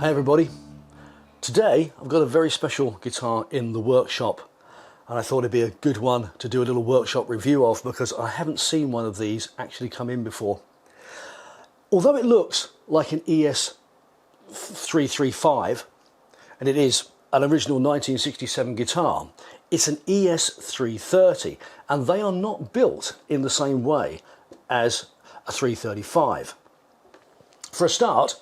Hey everybody, today I've got a very special guitar in the workshop and I thought it'd be a good one to do a little workshop review of because I haven't seen one of these actually come in before. Although it looks like an ES335 and it is an original 1967 guitar, it's an ES330 and they are not built in the same way as a 335. For a start,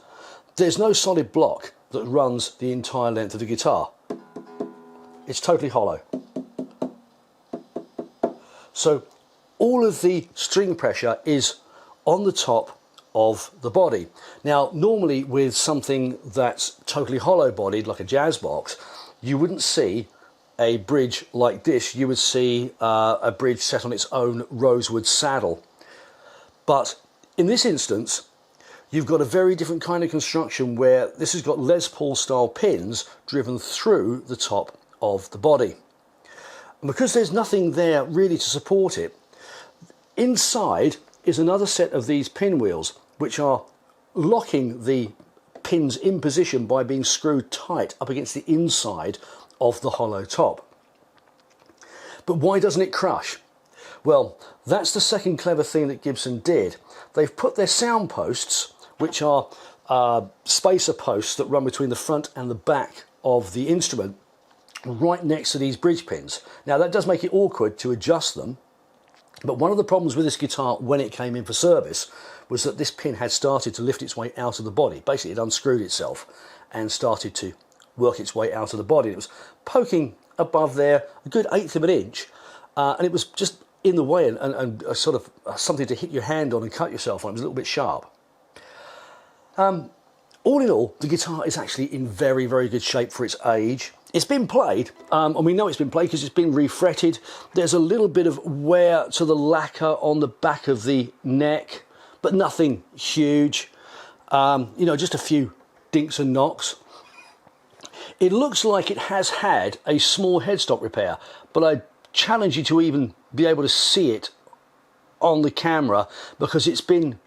there's no solid block that runs the entire length of the guitar. It's totally hollow. So all of the string pressure is on the top of the body. Now, normally with something that's totally hollow bodied, like a jazz box, you wouldn't see a bridge like this. You would see a bridge set on its own rosewood saddle. But in this instance, you've got a very different kind of construction where this has got Les Paul style pins driven through the top of the body. And because there's nothing there really to support it, inside is another set of these pinwheels which are locking the pins in position by being screwed tight up against the inside of the hollow top. But why doesn't it crush? Well, that's the second clever thing that Gibson did. They've put their sound posts, which are spacer posts that run between the front and the back of the instrument, right next to these bridge pins. Now that does make it awkward to adjust them, but one of the problems with this guitar when it came in for service was that this pin had started to lift its way out of the body. Basically it unscrewed itself and started to work its way out of the body. It was poking above there a good 1/8 of an inch, and it was just in the way and sort of something to hit your hand on and cut yourself on. It was a little bit sharp. All in all, the guitar is actually in very, very good shape for its age. It's been played, and we know it's been played because it's been refretted. There's a little bit of wear to the lacquer on the back of the neck, but nothing huge. You know, just a few dinks and knocks. It looks like it has had a small headstock repair, but I challenge you to even be able to see it on the camera because it's been,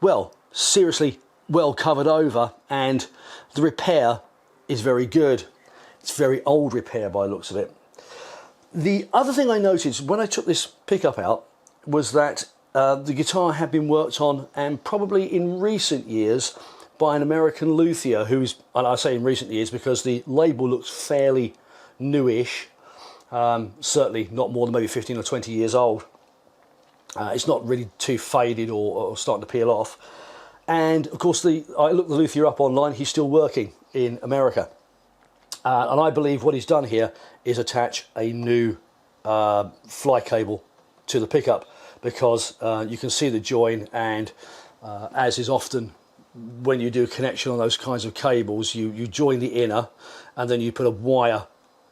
well, seriously well covered over, and the repair is very good. It's very old repair by the looks of it. The other thing I noticed when I took this pickup out was that the guitar had been worked on, and probably in recent years, by an American luthier who's, and I say in recent years because the label looks fairly newish, certainly not more than maybe 15 or 20 years old. It's not really too faded or starting to peel off. And of course, I looked the luthier up online. He's still working in America, and I believe what he's done here is attach a new fly cable to the pickup, because you can see the join, and as is often when you do a connection on those kinds of cables, you join the inner and then you put a wire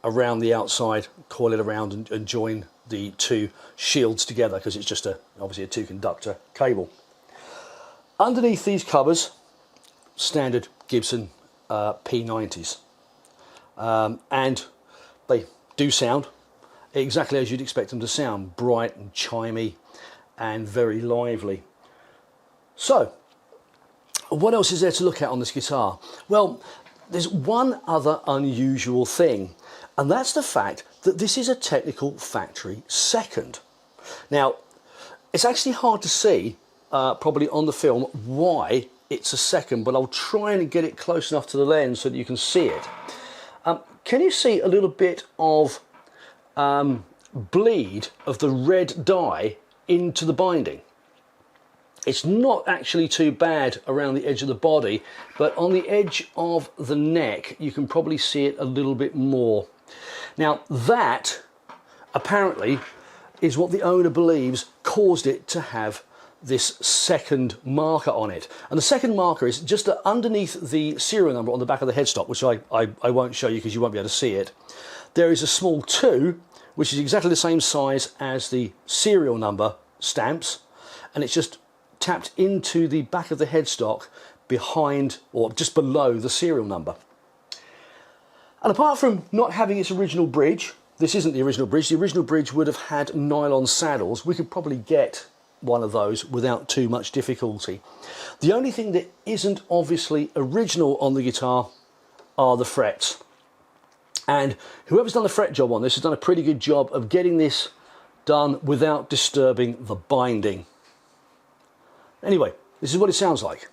around the outside, coil it around and join the two shields together, because it's just obviously a 2-conductor cable. Underneath these covers, standard Gibson P90s, and they do sound exactly as you'd expect them to sound, bright and chimey and very lively. So what else is there to look at on this guitar? Well, there's one other unusual thing, and that's the fact that this is a technical factory second. Now, it's actually hard to see probably on the film why it's a second, but I'll try and get it close enough to the lens so that you can see it. Can you see a little bit of bleed of the red dye into the binding? It's not actually too bad around the edge of the body, but on the edge of the neck you can probably see it a little bit more. Now that apparently is what the owner believes caused it to have this second marker on it. And the second marker is just underneath the serial number on the back of the headstock, which I won't show you because you won't be able to see it. There is a small 2, which is exactly the same size as the serial number stamps, and it's just tapped into the back of the headstock behind or just below the serial number. And apart from not having its original bridge, this isn't the original bridge. The original bridge would have had nylon saddles. We could probably get one of those without too much difficulty. The only thing that isn't obviously original on the guitar are the frets. And whoever's done the fret job on this has done a pretty good job of getting this done without disturbing the binding. Anyway, this is what it sounds like.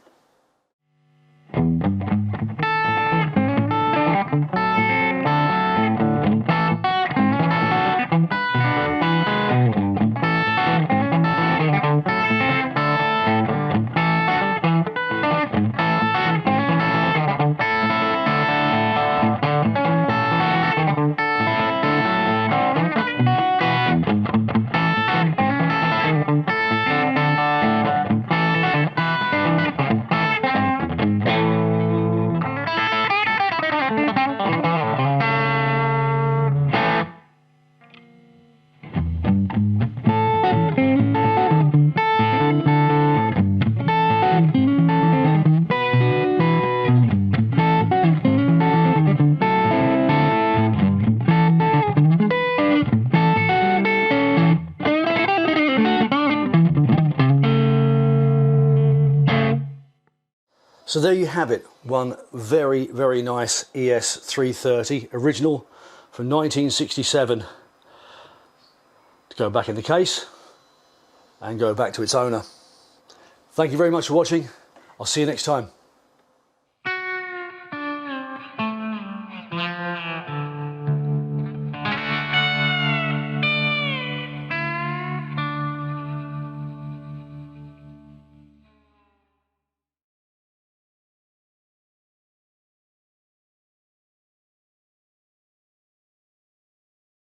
So there you have it, one very, very nice ES330, original from 1967, to go back in the case and go back to its owner. Thank you very much for watching. I'll see you next time.